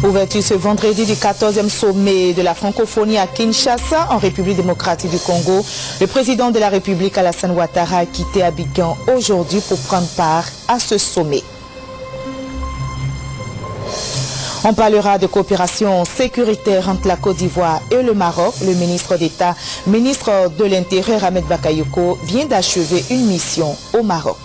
Ouverture ce vendredi du 14e sommet de la francophonie à Kinshasa, en République démocratique du Congo. Le président de la République, Alassane Ouattara, a quitté Abidjan aujourd'hui pour prendre part à ce sommet. On parlera de coopération sécuritaire entre la Côte d'Ivoire et le Maroc. Le ministre d'État, ministre de l'Intérieur, Ahmed Bakayoko, vient d'achever une mission au Maroc.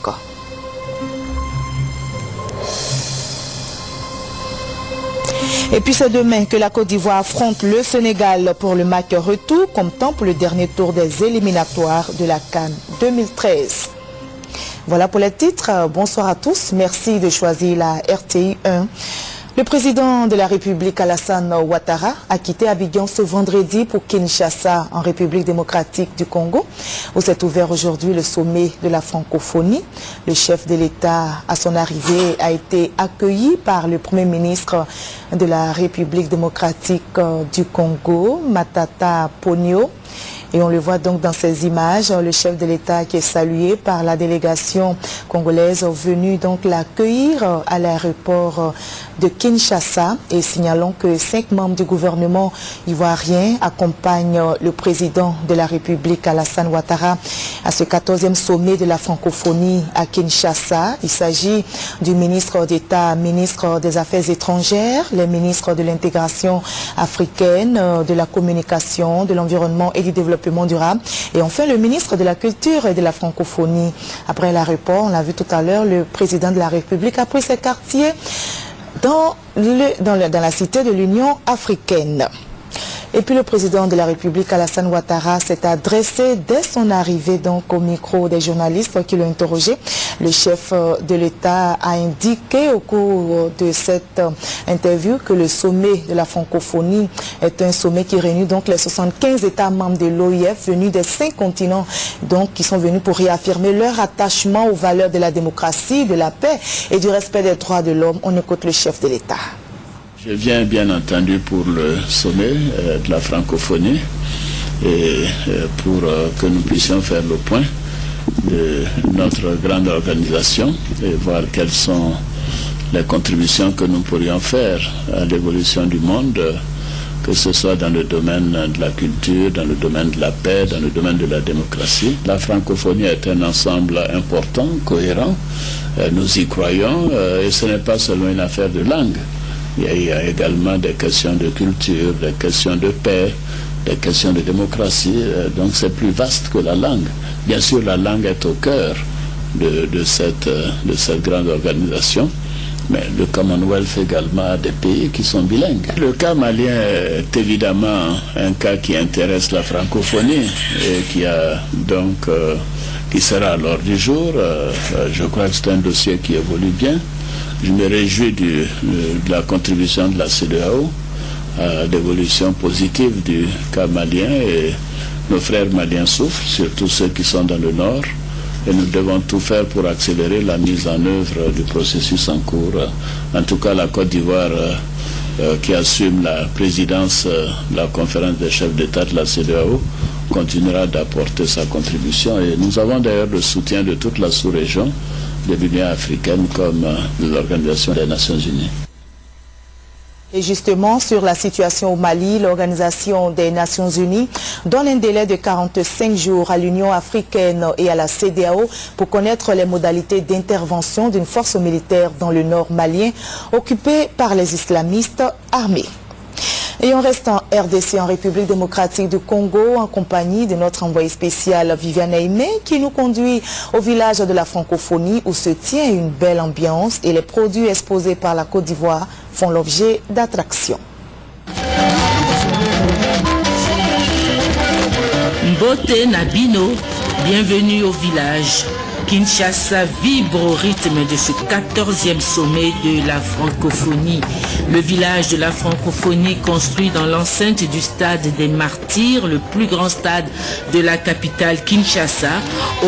Et puis c'est demain que la Côte d'Ivoire affronte le Sénégal pour le match retour, comme temps pour le dernier tour des éliminatoires de la CAN 2013. Voilà pour les titres. Bonsoir à tous. Merci de choisir la RTI 1. Le président de la République, Alassane Ouattara, a quitté Abidjan ce vendredi pour Kinshasa, en République démocratique du Congo, où s'est ouvert aujourd'hui le sommet de la francophonie. Le chef de l'État, à son arrivée, a été accueilli par le Premier ministre de la République démocratique du Congo, Matata Ponyo. Et on le voit donc dans ces images, le chef de l'État qui est salué par la délégation congolaise venue donc l'accueillir à l'aéroport de Kinshasa. Et signalons que 5 membres du gouvernement ivoirien accompagnent le président de la République, Alassane Ouattara, à ce 14e sommet de la francophonie à Kinshasa. Il s'agit du ministre d'État, ministre des Affaires étrangères, les ministres de l'intégration africaine, de la communication, de l'environnement et du développement durable. Et enfin, le ministre de la Culture et de la Francophonie. Après l'aéroport, on l'a vu tout à l'heure, le président de la République a pris ses quartiers dans la cité de l'Union africaine. Et puis le président de la République, Alassane Ouattara, s'est adressé dès son arrivée donc au micro des journalistes qui l'ont interrogé. Le chef de l'État a indiqué au cours de cette interview que le sommet de la francophonie est un sommet qui réunit donc les 75 États membres de l'OIF venus des 5 continents, donc qui sont venus pour réaffirmer leur attachement aux valeurs de la démocratie, de la paix et du respect des droits de l'homme. On écoute le chef de l'État. Je viens bien entendu pour le sommet de la francophonie et pour que nous puissions faire le point de notre grande organisation et voir quelles sont les contributions que nous pourrions faire à l'évolution du monde, que ce soit dans le domaine de la culture, dans le domaine de la paix, dans le domaine de la démocratie. La francophonie est un ensemble important, cohérent, nous y croyons et ce n'est pas seulement une affaire de langue. Il y a également des questions de culture, des questions de paix, des questions de démocratie. Donc c'est plus vaste que la langue. Bien sûr, la langue est au cœur de cette grande organisation. Mais le Commonwealth également a des pays qui sont bilingues. Le cas malien est évidemment un cas qui intéresse la francophonie et qui sera à l'ordre du jour. Je crois que c'est un dossier qui évolue bien. Je me réjouis de la contribution de la CEDEAO à l'évolution positive du cas malien, et nos frères maliens souffrent, surtout ceux qui sont dans le nord, et nous devons tout faire pour accélérer la mise en œuvre du processus en cours. En tout cas, la Côte d'Ivoire, qui assume la présidence de la conférence des chefs d'État de la CEDEAO, continuera d'apporter sa contribution, et nous avons d'ailleurs le soutien de toute la sous-région, de l'Union africaine comme de l'Organisation des Nations Unies. Et justement, sur la situation au Mali, l'Organisation des Nations Unies donne un délai de 45 jours à l'Union africaine et à la CEDEAO pour connaître les modalités d'intervention d'une force militaire dans le nord malien occupée par les islamistes armés. Et on reste en RDC, en République démocratique du Congo, en compagnie de notre envoyé spécial Viviane Aimé, qui nous conduit au village de la francophonie où se tient une belle ambiance et les produits exposés par la Côte d'Ivoire font l'objet d'attractions. Mbote Nabino, bienvenue au village. Kinshasa vibre au rythme de ce 14e sommet de la francophonie. Le village de la francophonie, construit dans l'enceinte du stade des Martyrs, le plus grand stade de la capitale Kinshasa,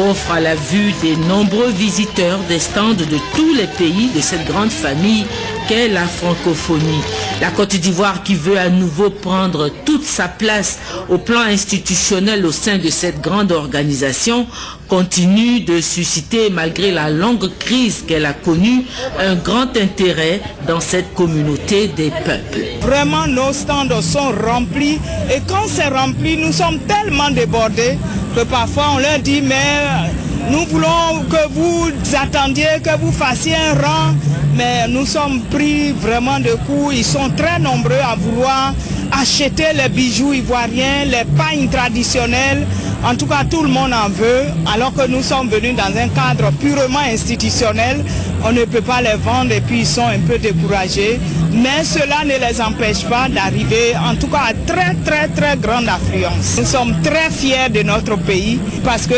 offre à la vue des nombreux visiteurs des stands de tous les pays de cette grande famille qu'est la francophonie. La Côte d'Ivoire, qui veut à nouveau prendre toute sa place au plan institutionnel au sein de cette grande organisation, continue de susciter, malgré la longue crise qu'elle a connue, un grand intérêt dans cette communauté des peuples. Vraiment, nos stands sont remplis et quand c'est rempli, nous sommes tellement débordés que parfois on leur dit mais nous voulons que vous attendiez, que vous fassiez un rang, mais nous sommes pris vraiment de coups. Ils sont très nombreux à vouloir acheter les bijoux ivoiriens, les pagnes traditionnelles. En tout cas, tout le monde en veut, alors que nous sommes venus dans un cadre purement institutionnel. On ne peut pas les vendre et puis ils sont un peu découragés. Mais cela ne les empêche pas d'arriver, en tout cas, à très grande affluence. Nous sommes très fiers de notre pays parce que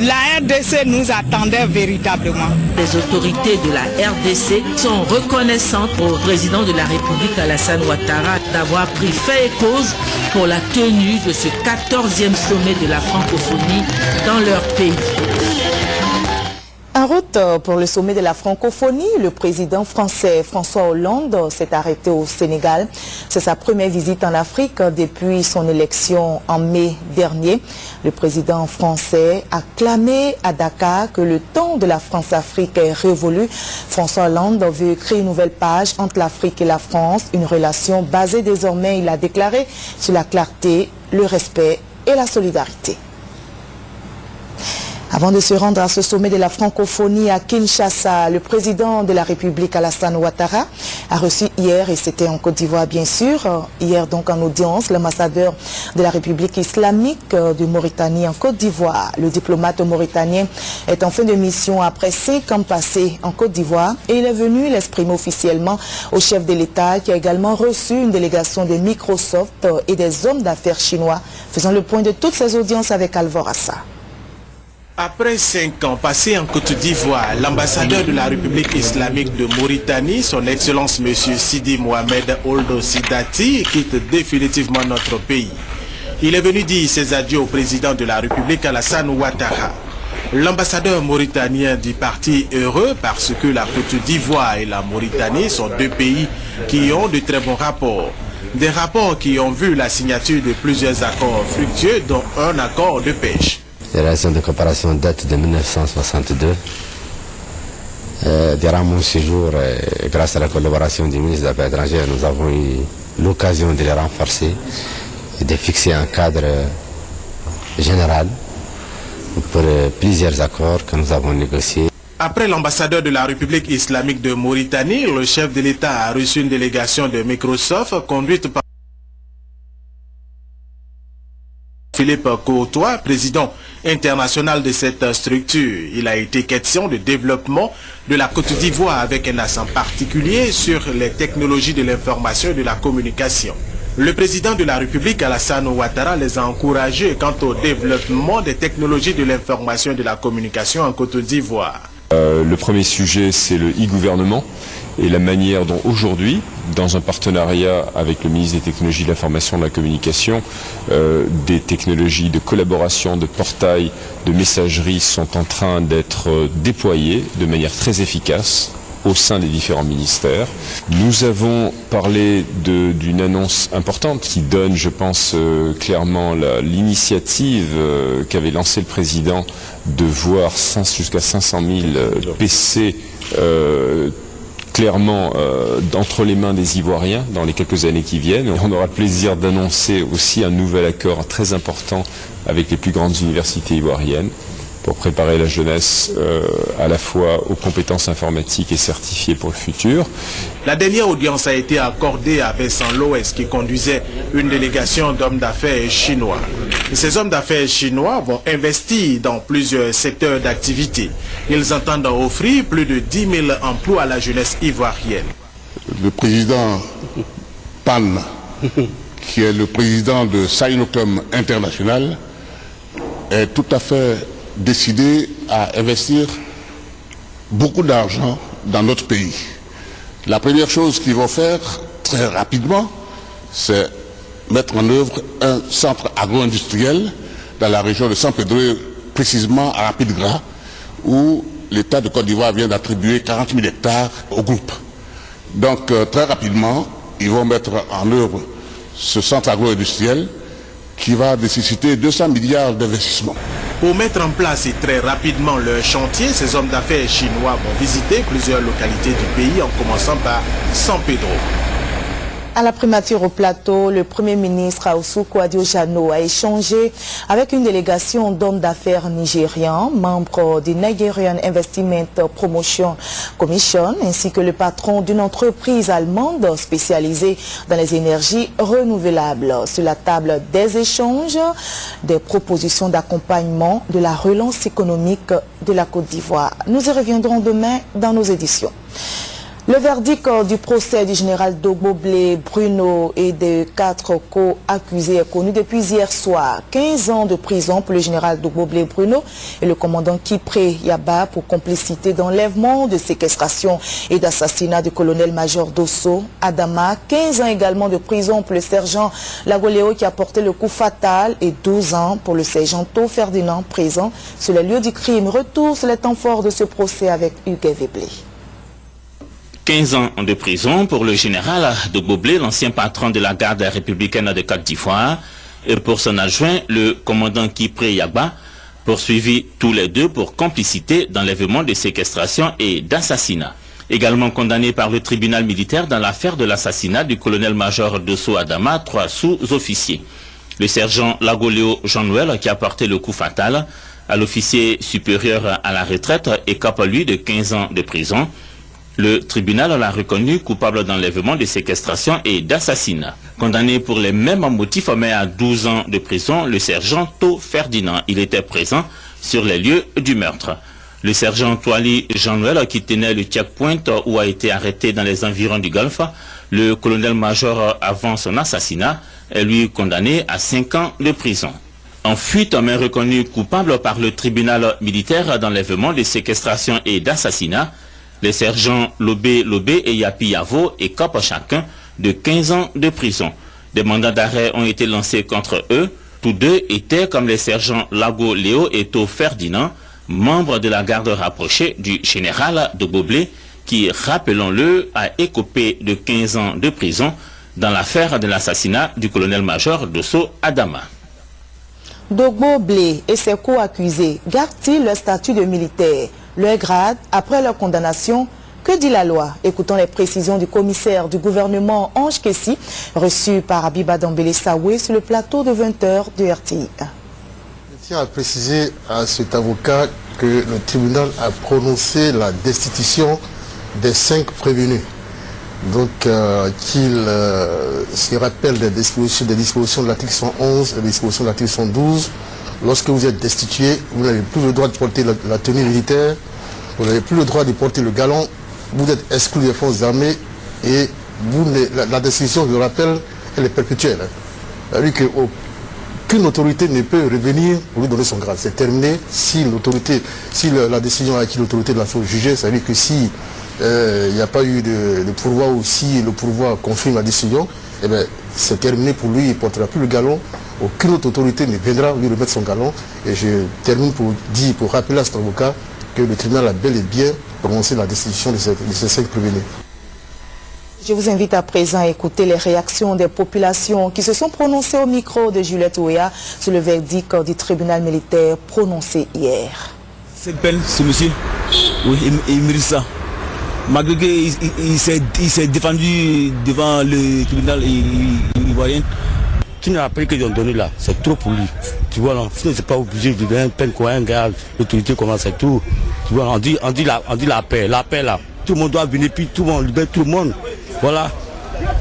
la RDC nous attendait véritablement. Les autorités de la RDC sont reconnaissantes au président de la République Alassane Ouattara d'avoir pris fait et cause pour la tenue de ce 14e sommet de la francophonie dans leur pays. En route pour le sommet de la francophonie, le président français François Hollande s'est arrêté au Sénégal. C'est sa première visite en Afrique depuis son élection en mai dernier. Le président français a clamé à Dakar que le temps de la France-Afrique est révolu. François Hollande veut écrire une nouvelle page entre l'Afrique et la France, une relation basée désormais, il a déclaré, sur la clarté, le respect et la solidarité. Avant de se rendre à ce sommet de la francophonie à Kinshasa, le président de la République Alassane Ouattara a reçu hier, et c'était en Côte d'Ivoire bien sûr, hier donc en audience, l'ambassadeur de la République islamique de Mauritanie en Côte d'Ivoire. Le diplomate mauritanien est en fin de mission après 5 ans passés en Côte d'Ivoire et il est venu l'exprimer officiellement au chef de l'État qui a également reçu une délégation de Microsoft et des hommes d'affaires chinois. Faisons le point de toutes ces audiences avec Alvor Assa. Après 5 ans passés en Côte d'Ivoire, l'ambassadeur de la République islamique de Mauritanie, son Excellence M. Sidi Mohamed Ould Sidati, quitte définitivement notre pays. Il est venu dire ses adieux au président de la République Alassane Ouattara. L'ambassadeur mauritanien dit parti heureux parce que la Côte d'Ivoire et la Mauritanie sont deux pays qui ont de très bons rapports. Des rapports qui ont vu la signature de plusieurs accords fructueux, dont un accord de pêche. Les relations de coopération datent de 1962. Durant mon séjour, grâce à la collaboration du ministre des Affaires étrangères, nous avons eu l'occasion de les renforcer et de fixer un cadre général pour plusieurs accords que nous avons négociés. Après l'ambassadeur de la République islamique de Mauritanie, le chef de l'État a reçu une délégation de Microsoft conduite par Philippe Courtois, président international de cette structure. Il a été question de développement de la Côte d'Ivoire avec un accent particulier sur les technologies de l'information et de la communication. Le président de la République, Alassane Ouattara, les a encouragés quant au développement des technologies de l'information et de la communication en Côte d'Ivoire. Le premier sujet, c'est le e-gouvernement et la manière dont aujourd'hui, dans un partenariat avec le ministre des Technologies de l'Information et de la Communication, des technologies de collaboration, de portail, de messagerie sont en train d'être déployées de manière très efficace au sein des différents ministères. Nous avons parlé d'une annonce importante qui donne, je pense, clairement l'initiative qu'avait lancée le président de voir jusqu'à 500 000 PC clairement entre les mains des Ivoiriens dans les quelques années qui viennent. On aura le plaisir d'annoncer aussi un nouvel accord très important avec les plus grandes universités ivoiriennes pour préparer la jeunesse à la fois aux compétences informatiques et certifiées pour le futur. La dernière audience a été accordée à Vincent Loès qui conduisait une délégation d'hommes d'affaires chinois. Et ces hommes d'affaires chinois vont investir dans plusieurs secteurs d'activité. Ils entendent offrir plus de 10 000 emplois à la jeunesse ivoirienne. Le président Pan, qui est le président de Sinocom International, est tout à fait décidé à investir beaucoup d'argent dans notre pays. La première chose qu'ils vont faire très rapidement, c'est mettre en œuvre un centre agro-industriel dans la région de San Pedro, précisément à Rapide-Gras, où l'État de Côte d'Ivoire vient d'attribuer 40 000 hectares au groupe. Donc très rapidement, ils vont mettre en œuvre ce centre agro-industriel qui va nécessiter 200 milliards d'investissements. Pour mettre en place et très rapidement leur chantier, ces hommes d'affaires chinois vont visiter plusieurs localités du pays en commençant par San Pedro. À la primature au plateau, le Premier ministre Aoussoukou Adiojano a échangé avec une délégation d'hommes d'affaires nigérians, membres du Nigerian Investment Promotion Commission, ainsi que le patron d'une entreprise allemande spécialisée dans les énergies renouvelables. Sur la table des échanges, des propositions d'accompagnement de la relance économique de la Côte d'Ivoire. Nous y reviendrons demain dans nos éditions. Le verdict du procès du général Dogbo Blé Bruno et des 4 co-accusés est connu depuis hier soir. 15 ans de prison pour le général Dogbo Blé Bruno et le commandant Kipré Yaba pour complicité d'enlèvement, de séquestration et d'assassinat du colonel-major Dosso Adama. 15 ans également de prison pour le sergent Lagoléo qui a porté le coup fatal et 12 ans pour le sergent To Ferdinand présent sur les lieux du crime. Retour sur les temps forts de ce procès avec Hugues Véblé. 15 ans de prison pour le général Dogbo Blé, l'ancien patron de la garde républicaine de Côte d'Ivoire, et pour son adjoint, le commandant Kipré Yaba, poursuivis tous les deux pour complicité d'enlèvement, de séquestration et d'assassinat. Également condamné par le tribunal militaire dans l'affaire de l'assassinat du colonel-major Dosso Adama, 3 sous-officiers. Le sergent Lagoléo Jean-Noël, qui a porté le coup fatal à l'officier supérieur à la retraite, écope lui de 15 ans de prison. Le tribunal l'a reconnu coupable d'enlèvement, de séquestration et d'assassinat. Condamné pour les mêmes motifs, mais à 12 ans de prison, le sergent To Ferdinand. Il était présent sur les lieux du meurtre. Le sergent Toali Jean-Noël, qui tenait le checkpoint où a été arrêté dans les environs du Golfe, le colonel-major avant son assassinat, est lui condamné à 5 ans de prison. En fuite, mais reconnu coupable par le tribunal militaire d'enlèvement, de séquestration et d'assassinat, les sergents Lobé et Yapi Yavo écopent chacun de 15 ans de prison. Des mandats d'arrêt ont été lancés contre eux. Tous deux étaient, comme les sergents Lago Léo et To Ferdinand, membres de la garde rapprochée du général Dogbo Blé, qui, rappelons-le, a écopé de 15 ans de prison dans l'affaire de l'assassinat du colonel-major Dosso Adama. Dogbo Blé et ses co-accusés gardent-ils leur statut de militaire, leur grade, après leur condamnation? Que dit la loi? Écoutons les précisions du commissaire du gouvernement Ange Kessi, reçu par Abiba Dambélé Saoué sur le plateau de 20h de RTI. Je tiens à préciser à cet avocat que le tribunal a prononcé la destitution des 5 prévenus. Donc qu'il se rappelle des dispositions de l'article 111 et des dispositions de l'article 112. Lorsque vous êtes destitué, vous n'avez plus le droit de porter la tenue militaire, vous n'avez plus le droit de porter le galon, vous êtes exclu des forces armées et la destitution, je le rappelle, elle est perpétuelle. C'est-à-dire qu'aucune autorité ne peut revenir pour lui donner son grade. C'est terminé. Si la décision a acquis l'autorité de la chose jugée, ça veut dire que si il n'y a pas eu de pourvoi ou si le pourvoi confirme la décision, eh bien, c'est terminé pour lui, il ne portera plus le galon. Aucune autre autorité ne viendra lui remettre son galon. Et je termine pour rappeler à cet avocat que le tribunal a bel et bien prononcé la destitution de ces 5 prévenus. Je vous invite à présent à écouter les réactions des populations qui se sont prononcées au micro de Juliette Ouéa sur le verdict du tribunal militaire prononcé hier. Cette peine, ce monsieur, oui, il mérite ça. Malgré qu'il s'est défendu devant le tribunal ivoirien. Qui n'a appris qu'ils ont donné là, c'est trop pour lui. Tu vois, non, sinon c'est pas obligé de donner peine quoi, un gars, l'autorité commence à tout. Tu vois, on dit la paix là. Tout le monde doit venir, puis tout le monde libère tout le monde. Voilà,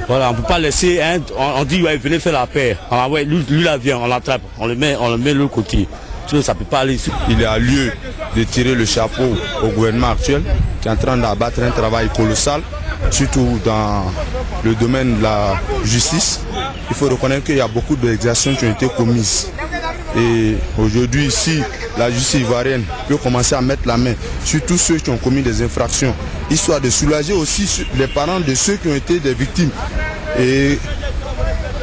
on ne peut pas laisser, hein, on dit ouais, venez faire la paix. Ah, ouais, lui là vient, on l'attrape, on le met de l'autre côté. Sinon ça ne peut pas aller. Il est à lieu de tirer le chapeau au gouvernement actuel qui est en train d'abattre un travail colossal, surtout dans le domaine de la justice. Il faut reconnaître qu'il y a beaucoup d'exactions qui ont été commises. Et aujourd'hui, si la justice ivoirienne peut commencer à mettre la main sur tous ceux qui ont commis des infractions, histoire de soulager aussi les parents de ceux qui ont été des victimes. Et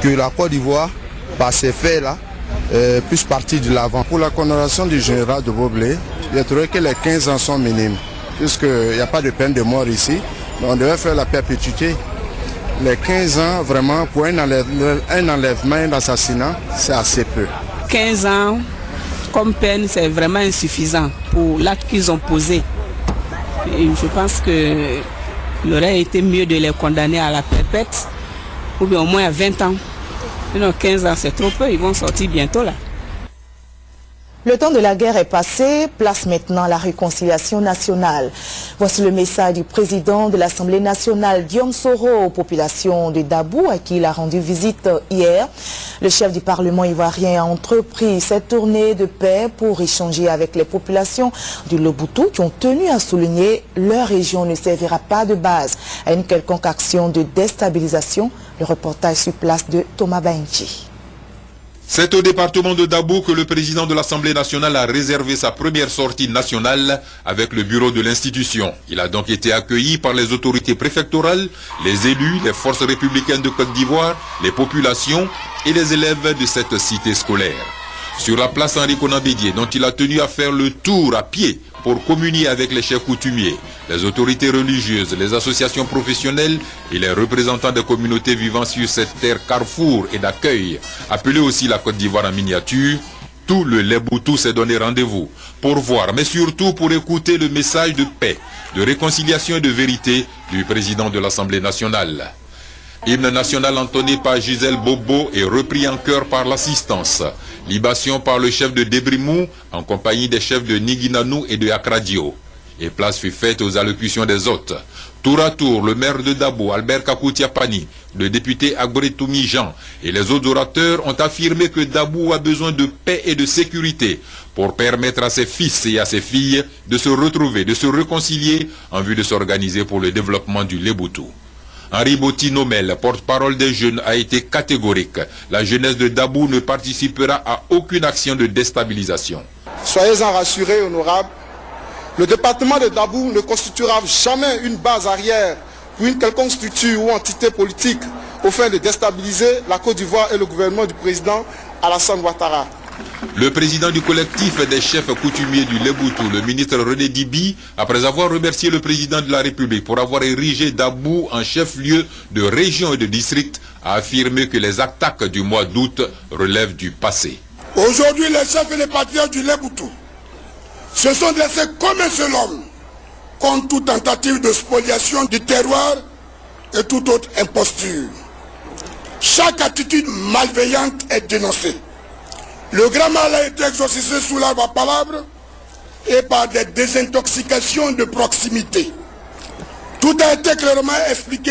que la Côte d'Ivoire, par ces faits-là, puisse partir de l'avant. Pour la condamnation du général Dogbo Blé, j'ai trouvé que les 15 ans sont minimes, puisqu'il n'y a pas de peine de mort ici. Mais on devait faire la perpétuité. Les 15 ans, vraiment, pour un enlèvement, un assassinat, c'est assez peu. 15 ans, comme peine, c'est vraiment insuffisant pour l'acte qu'ils ont posé. Et je pense qu'il aurait été mieux de les condamner à la perpète, ou bien au moins à 20 ans. Sinon 15 ans, c'est trop peu, ils vont sortir bientôt là. Le temps de la guerre est passé, place maintenant la réconciliation nationale. Voici le message du président de l'Assemblée nationale, Guillaume Soro, aux populations de Dabou, à qui il a rendu visite hier. Le chef du Parlement ivoirien a entrepris cette tournée de paix pour échanger avec les populations du Loboutou qui ont tenu à souligner leur région ne servira pas de base à une quelconque action de déstabilisation. Le reportage sur place de Thomas Bainchi. C'est au département de Dabou que le président de l'Assemblée nationale a réservé sa première sortie nationale avec le bureau de l'institution. Il a donc été accueilli par les autorités préfectorales, les élus, les forces républicaines de Côte d'Ivoire, les populations et les élèves de cette cité scolaire. Sur la place Henri Konan Bédié, dont il a tenu à faire le tour à pied pour communier avec les chefs coutumiers, les autorités religieuses, les associations professionnelles et les représentants des communautés vivant sur cette terre carrefour et d'accueil, appelée aussi la Côte d'Ivoire en miniature, tout le Léboutou s'est donné rendez-vous pour voir, mais surtout pour écouter le message de paix, de réconciliation et de vérité du président de l'Assemblée nationale. Hymne national entonné par Gisèle Bobo et repris en chœur par l'assistance. Libation par le chef de Débrimou en compagnie des chefs de Niguinanou et de Akradio. Et place fut faite aux allocutions des hôtes. Tour à tour, le maire de Dabo, Albert Kakoutiapani, le député Agbretoumi Jean et les autres orateurs ont affirmé que Dabou a besoin de paix et de sécurité pour permettre à ses fils et à ses filles de se retrouver, de se réconcilier en vue de s'organiser pour le développement du Léboutou. Henri Botti-Nomel, porte-parole des jeunes, a été catégorique. La jeunesse de Dabou ne participera à aucune action de déstabilisation. Soyez-en rassurés, honorables, le département de Dabou ne constituera jamais une base arrière pour une quelconque structure ou entité politique au fin de déstabiliser la Côte d'Ivoire et le gouvernement du président Alassane Ouattara. Le président du collectif des chefs coutumiers du Léboutou, le ministre René Dibi, après avoir remercié le président de la République pour avoir érigé Dabou en chef-lieu de région et de district, a affirmé que les attaques du mois d'août relèvent du passé. Aujourd'hui, les chefs et les patriotes du Léboutou se sont dressés comme un seul homme contre toute tentative de spoliation du terroir et toute autre imposture. Chaque attitude malveillante est dénoncée. Le grand mal a été exorcisé sous l'arbre à palabres et par des désintoxications de proximité. Tout a été clairement expliqué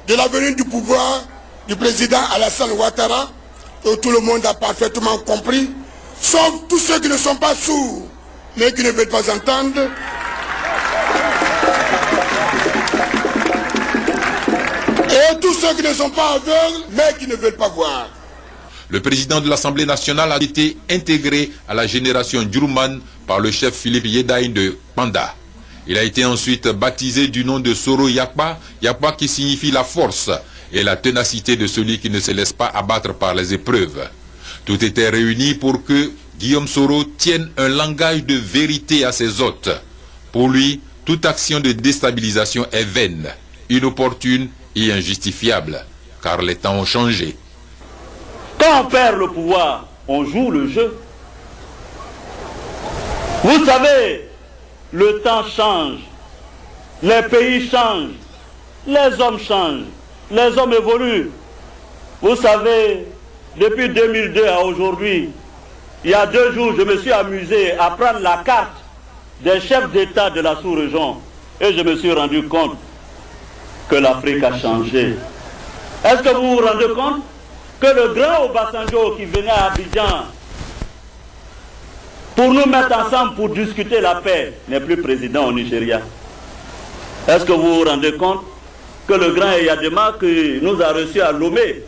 de la venue du pouvoir du président Alassane Ouattara, et tout le monde a parfaitement compris, sauf tous ceux qui ne sont pas sourds, mais qui ne veulent pas entendre. Et tous ceux qui ne sont pas aveugles, mais qui ne veulent pas voir. Le président de l'Assemblée nationale a été intégré à la génération Djourouman par le chef Philippe Yedaïn de Panda. Il a été ensuite baptisé du nom de Soro Yakba, Yakba qui signifie la force et la ténacité de celui qui ne se laisse pas abattre par les épreuves. Tout était réuni pour que Guillaume Soro tienne un langage de vérité à ses hôtes. Pour lui, toute action de déstabilisation est vaine, inopportune et injustifiable, car les temps ont changé. Quand on perd le pouvoir, on joue le jeu. Vous savez, le temps change, les pays changent, les hommes changent, les hommes évoluent. Vous savez, depuis 2002 à aujourd'hui, il y a 2 jours, je me suis amusé à prendre la carte des chefs d'État de la sous-région et je me suis rendu compte que l'Afrique a changé. Est-ce que vous vous rendez compte que le grand Obasanjo qui venait à Abidjan pour nous mettre ensemble pour discuter la paix n'est plus président au Nigeria? Est-ce que vous vous rendez compte que le grand Eyadema qui nous a reçus à Lomé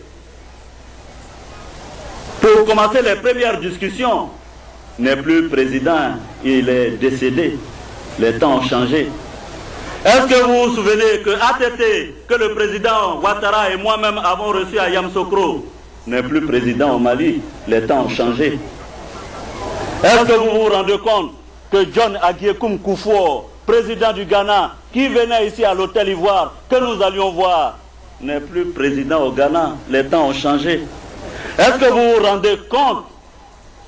pour commencer les premières discussions n'est plus président, il est décédé, les temps ont changé. Est-ce que vous vous souvenez que ATT, que le président Ouattara et moi-même avons reçu à Yamoussoukro, n'est plus président au Mali, les temps ont changé. Est-ce que vous vous rendez compte que John Agiekoum Kufuor, président du Ghana, qui venait ici à l'Hôtel Ivoire, que nous allions voir, n'est plus président au Ghana, les temps ont changé. Est-ce que vous vous rendez compte,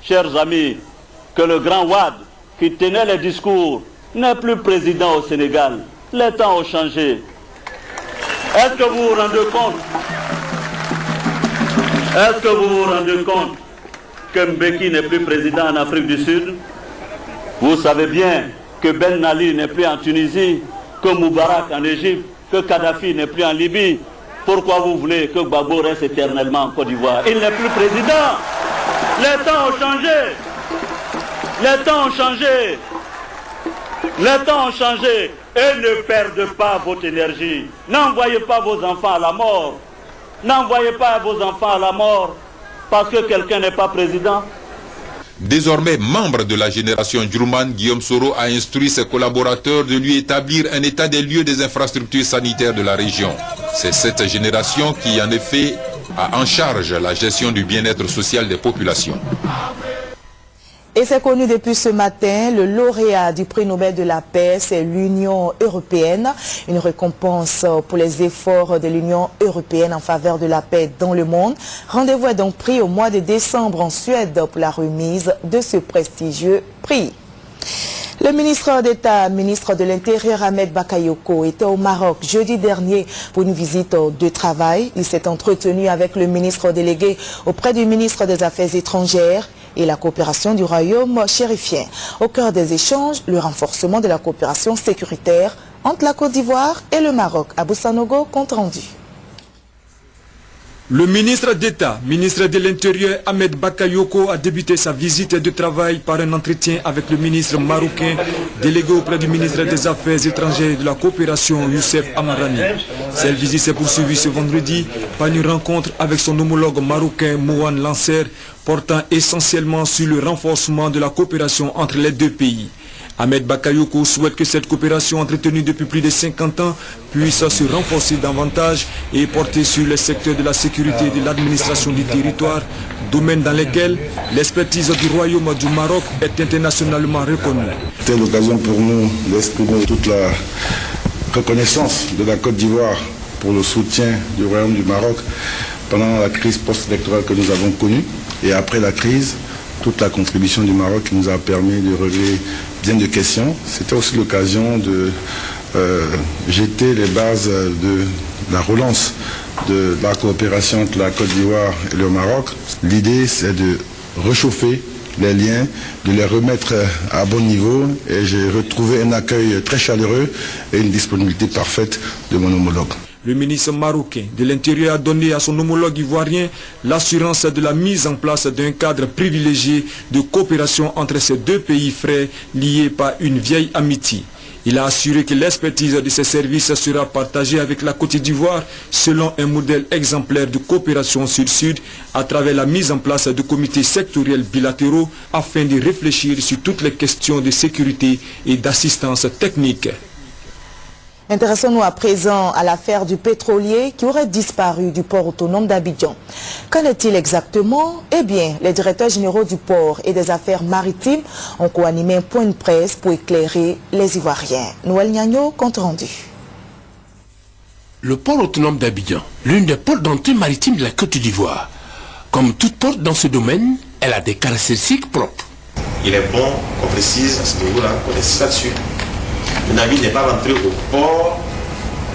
chers amis, que le grand Wade qui tenait les discours n'est plus président au Sénégal. Les temps ont changé. Est-ce que vous vous rendez compte? Est-ce que vous vous rendez compte que Mbeki n'est plus président en Afrique du Sud? Vous savez bien que Ben Ali n'est plus en Tunisie, que Moubarak en Égypte, que Kadhafi n'est plus en Libye. Pourquoi vous voulez que Gbagbo reste éternellement en Côte d'Ivoire? Il n'est plus président. Les temps ont changé. Les temps ont changé. Les temps ont changé. Et ne perdez pas votre énergie. N'envoyez pas vos enfants à la mort. N'envoyez pas vos enfants à la mort parce que quelqu'un n'est pas président. Désormais membre de la génération Djourouman, Guillaume Soro a instruit ses collaborateurs de lui établir un état des lieux des infrastructures sanitaires de la région. C'est cette génération qui, en effet, a en charge la gestion du bien-être social des populations. Et c'est connu depuis ce matin, le lauréat du prix Nobel de la paix, c'est l'Union européenne. Une récompense pour les efforts de l'Union européenne en faveur de la paix dans le monde. Rendez-vous est donc pris au mois de décembre en Suède pour la remise de ce prestigieux prix. Le ministre d'État, ministre de l'Intérieur Ahmed Bakayoko, était au Maroc jeudi dernier pour une visite de travail. Il s'est entretenu avec le ministre délégué auprès du ministre des Affaires étrangères et la coopération du royaume chérifien. Au cœur des échanges, le renforcement de la coopération sécuritaire entre la Côte d'Ivoire et le Maroc. Abou Sanogo, compte rendu. Le ministre d'État, ministre de l'Intérieur Ahmed Bakayoko a débuté sa visite de travail par un entretien avec le ministre marocain délégué auprès du ministre des Affaires étrangères et de la coopération Youssef Amarani. Cette visite s'est poursuivie ce vendredi par une rencontre avec son homologue marocain Mouane Lancer portant essentiellement sur le renforcement de la coopération entre les deux pays. Ahmed Bakayoko souhaite que cette coopération entretenue depuis plus de 50 ans puisse se renforcer davantage et porter sur les secteurs de la sécurité et de l'administration du territoire, domaine dans lesquels l'expertise du Royaume du Maroc est internationalement reconnue. C'était l'occasion pour nous d'exprimer toute la reconnaissance de la Côte d'Ivoire pour le soutien du Royaume du Maroc pendant la crise post-électorale que nous avons connue. Et après la crise, toute la contribution du Maroc qui nous a permis de régler bien de questions. C'était aussi l'occasion de jeter les bases de la relance de la coopération entre la Côte d'Ivoire et le Maroc. L'idée, c'est de réchauffer les liens, de les remettre à bon niveau, et j'ai retrouvé un accueil très chaleureux et une disponibilité parfaite de mon homologue. Le ministre marocain de l'Intérieur a donné à son homologue ivoirien l'assurance de la mise en place d'un cadre privilégié de coopération entre ces deux pays frères liés par une vieille amitié. Il a assuré que l'expertise de ces services sera partagée avec la Côte d'Ivoire selon un modèle exemplaire de coopération sud-sud à travers la mise en place de comités sectoriels bilatéraux afin de réfléchir sur toutes les questions de sécurité et d'assistance technique. Intéressons-nous à présent à l'affaire du pétrolier qui aurait disparu du port autonome d'Abidjan. Qu'en est-il exactement? Eh bien, les directeurs généraux du port et des affaires maritimes ont co-animé un point de presse pour éclairer les Ivoiriens. Noël Niagno, compte rendu. Le port autonome d'Abidjan, l'une des portes d'entrée maritime de la Côte d'Ivoire. Comme toute porte dans ce domaine, elle a des caractéristiques propres. Il est bon qu'on précise à ce niveau-là, qu'on insiste là-dessus. Le navire n'est pas rentré au port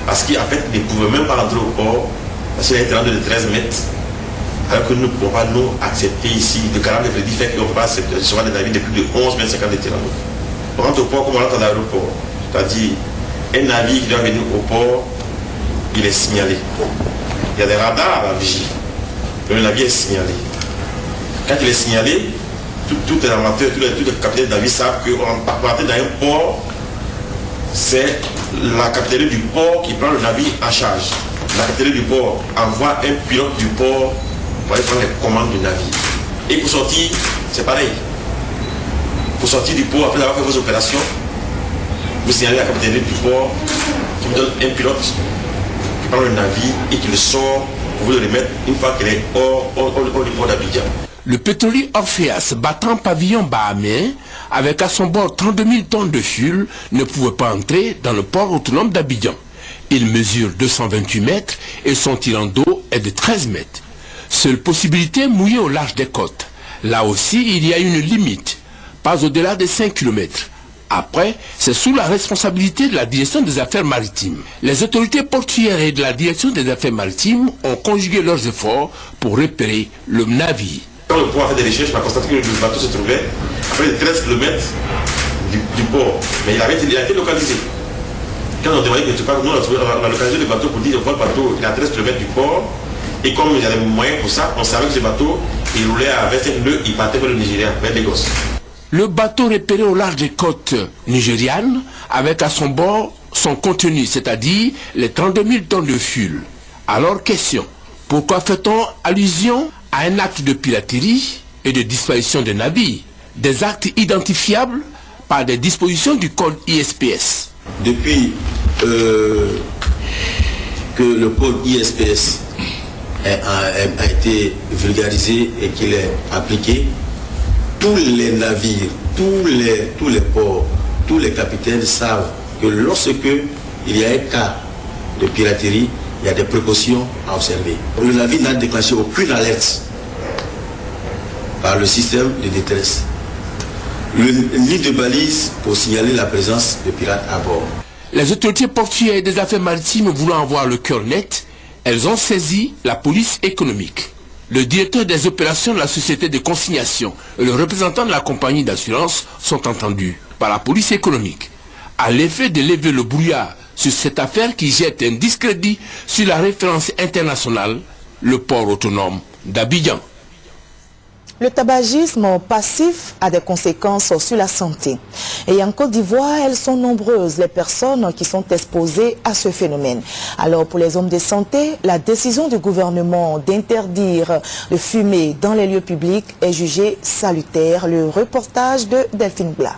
parce qu'en fait, il ne pouvait même pas rentrer au port parce qu'il a été rendu de 13 mètres. Alors que nous ne pouvons pas nous accepter ici. Le canal de Freddy fait qu'on ne peut pas recevoir des navires de plus de 11 mètres 50 mètres. On rentre au port comme on rentre dans l'aéroport. C'est-à-dire, un navire qui doit venir au port, il est signalé. Il y a des radars à la vigie. Le navire est signalé. Quand il est signalé, tous les amateurs, tous les capitaines de navire savent qu'on va rentrer dans un port. C'est la capitale du port qui prend le navire en charge. La capitale du port envoie un pilote du port pour aller prendre les commandes du navire. Et pour sortir, c'est pareil. Pour sortir du port, après avoir fait vos opérations, vous signalez la capitale du port qui vous donne un pilote qui prend le navire et qui le sort pour vous le remettre une fois qu'il est hors du port d'Abidjan. Le pétrolier Orpheas, battant pavillon bahaméen, avec à son bord 32 000 tonnes de fuel, ne pouvait pas entrer dans le port autonome d'Abidjan. Il mesure 228 mètres et son tirant d'eau est de 13 mètres. Seule possibilité, mouiller au large des côtes. Là aussi, il y a une limite. pas au-delà de 5 km. Après, c'est sous la responsabilité de la direction des affaires maritimes. Les autorités portuaires et de la direction des affaires maritimes ont conjugué leurs efforts pour repérer le navire. Quand le port a fait des recherches, on a constaté que le bateau se trouvait à près de 13 km du port. Mais il a été localisé. Quand on demandait quelque part, nous on a localisé le bateau pour dire que le bateau il est à 13 km du port. Et comme il y avait des moyens pour ça, on savait que ce bateau, il roulait à 25 nœuds, il partait vers le Nigeria, vers Lagos. Le bateau repéré au large des côtes nigérianes, avec à son bord son contenu, c'est-à-dire les 32 000 tonnes de fuel. Alors question, pourquoi fait-on allusion à un acte de piraterie et de disparition de navires? Des actes identifiables par des dispositions du code ISPS. Depuis que le code ISPS a été vulgarisé et qu'il est appliqué, tous les navires, tous les ports, tous les capitaines savent que lorsque il y a un cas de piraterie, il y a des précautions à observer. Le navire n'a déclenché aucune alerte par le système de détresse. Ni de balise pour signaler la présence de pirates à bord. Les autorités portuaires et des affaires maritimes voulant avoir le cœur net, elles ont saisi la police économique. Le directeur des opérations de la société de consignation et le représentant de la compagnie d'assurance sont entendus par la police économique. À l'effet de lever le brouillard sur cette affaire qui jette un discrédit sur la référence internationale, le port autonome d'Abidjan. Le tabagisme passif a des conséquences sur la santé. Et en Côte d'Ivoire, elles sont nombreuses les personnes qui sont exposées à ce phénomène. Alors pour les hommes de santé, la décision du gouvernement d'interdire de fumer dans les lieux publics est jugée salutaire. Le reportage de Delphine Blas.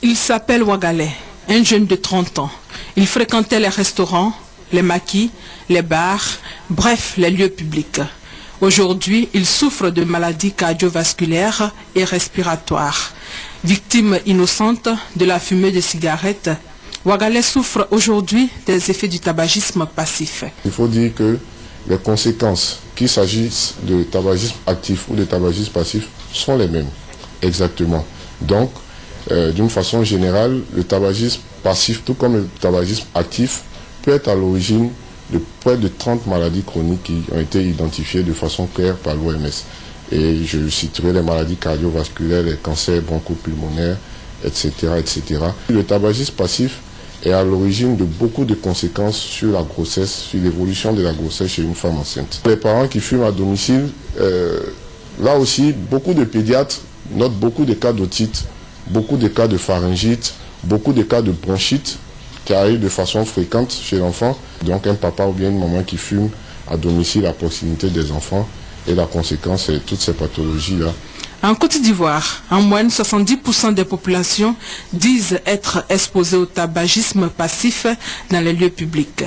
Il s'appelle Ouagalé, un jeune de 30 ans. Il fréquentait les restaurants, les maquis, les bars, bref, les lieux publics. Aujourd'hui, il souffre de maladies cardiovasculaires et respiratoires. Victime innocente de la fumée de cigarettes, Ouagalé souffre aujourd'hui des effets du tabagisme passif. Il faut dire que les conséquences, qu'il s'agisse de tabagisme actif ou de tabagisme passif, sont les mêmes, exactement. Donc, d'une façon générale, le tabagisme passif, tout comme le tabagisme actif, peut être à l'origine de près de 30 maladies chroniques qui ont été identifiées de façon claire par l'OMS. Et je citerai les maladies cardiovasculaires, les cancers bronchopulmonaires, etc., etc. Le tabagisme passif est à l'origine de beaucoup de conséquences sur la grossesse, sur l'évolution de la grossesse chez une femme enceinte. Les parents qui fument à domicile, là aussi, beaucoup de pédiatres notent beaucoup de cas d'otite, beaucoup de cas de pharyngite, beaucoup de cas de bronchite, qui arrive de façon fréquente chez l'enfant. Donc un papa ou bien une maman qui fume à domicile à proximité des enfants, et la conséquence c'est toutes ces pathologies-là. En Côte d'Ivoire, en moyenne 70% des populations disent être exposées au tabagisme passif dans les lieux publics.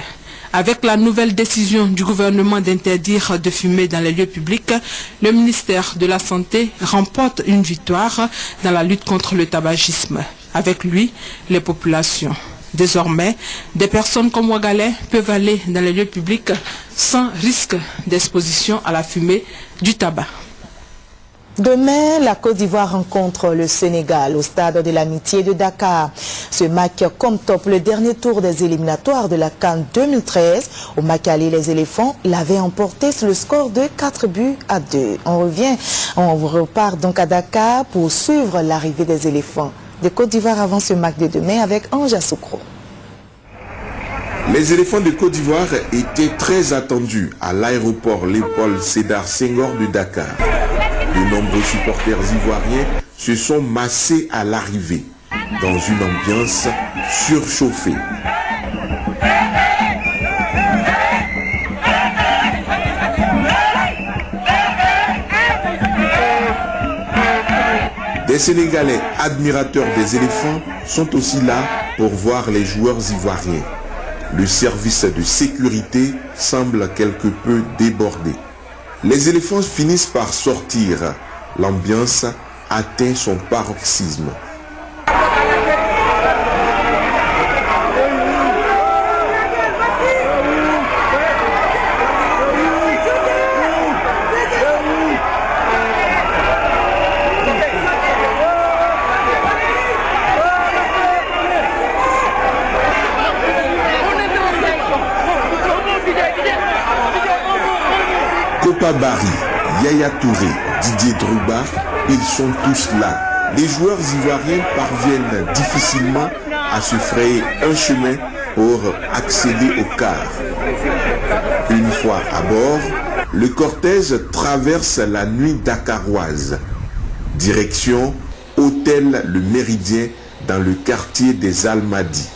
Avec la nouvelle décision du gouvernement d'interdire de fumer dans les lieux publics, le ministère de la Santé remporte une victoire dans la lutte contre le tabagisme. Avec lui, les populations. Désormais, des personnes comme Ouagalé peuvent aller dans les lieux publics sans risque d'exposition à la fumée du tabac. Demain, la Côte d'Ivoire rencontre le Sénégal au stade de l'Amitié de Dakar. Ce match compte pour le dernier tour des éliminatoires de la CAN 2013. Au Makali, les éléphants l'avaient emporté sur le score de 4-2. On repart donc à Dakar pour suivre l'arrivée des éléphants de Côte d'Ivoire avant ce match de demain avec Ange Assoukro. Les éléphants de Côte d'Ivoire étaient très attendus à l'aéroport Léopold Sédar Senghor de Dakar. De nombreux supporters ivoiriens se sont massés à l'arrivée dans une ambiance surchauffée. Des Sénégalais admirateurs des éléphants sont aussi là pour voir les joueurs ivoiriens. Le service de sécurité semble quelque peu débordé. Les éléphants finissent par sortir. L'ambiance atteint son paroxysme. Papa Barry, Yaya Touré, Didier Drouba, ils sont tous là. Les joueurs ivoiriens parviennent difficilement à se frayer un chemin pour accéder au quart. Une fois à bord, le cortège traverse la nuit dakaroise. Direction Hôtel Le Méridien dans le quartier des Almadies.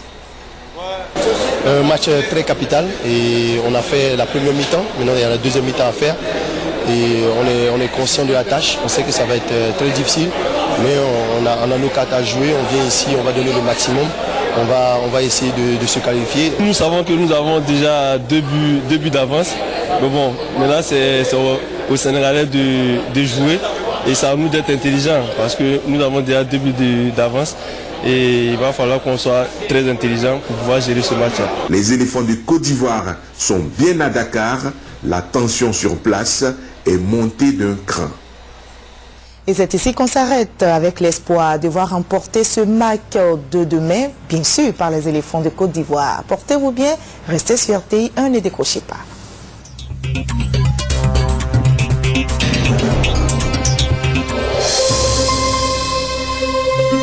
Un match très capital et on a fait la première mi-temps, maintenant il y a la deuxième mi-temps à faire et on est conscient de la tâche, on sait que ça va être très difficile mais on a nos cartes à jouer, on vient ici, on va donner le maximum, on va essayer de se qualifier. Nous savons que nous avons déjà deux buts d'avance, mais bon, maintenant c'est au Sénégalais de jouer et c'est à nous d'être intelligents parce que nous avons déjà 2 buts d'avance. Et il va falloir qu'on soit très intelligent pour pouvoir gérer ce match. Les éléphants de Côte d'Ivoire sont bien à Dakar. La tension sur place est montée d'un cran. Et c'est ici qu'on s'arrête avec l'espoir de voir remporter ce match de demain, bien sûr par les éléphants de Côte d'Ivoire. Portez-vous bien, restez sur TI1, ne décrochez pas.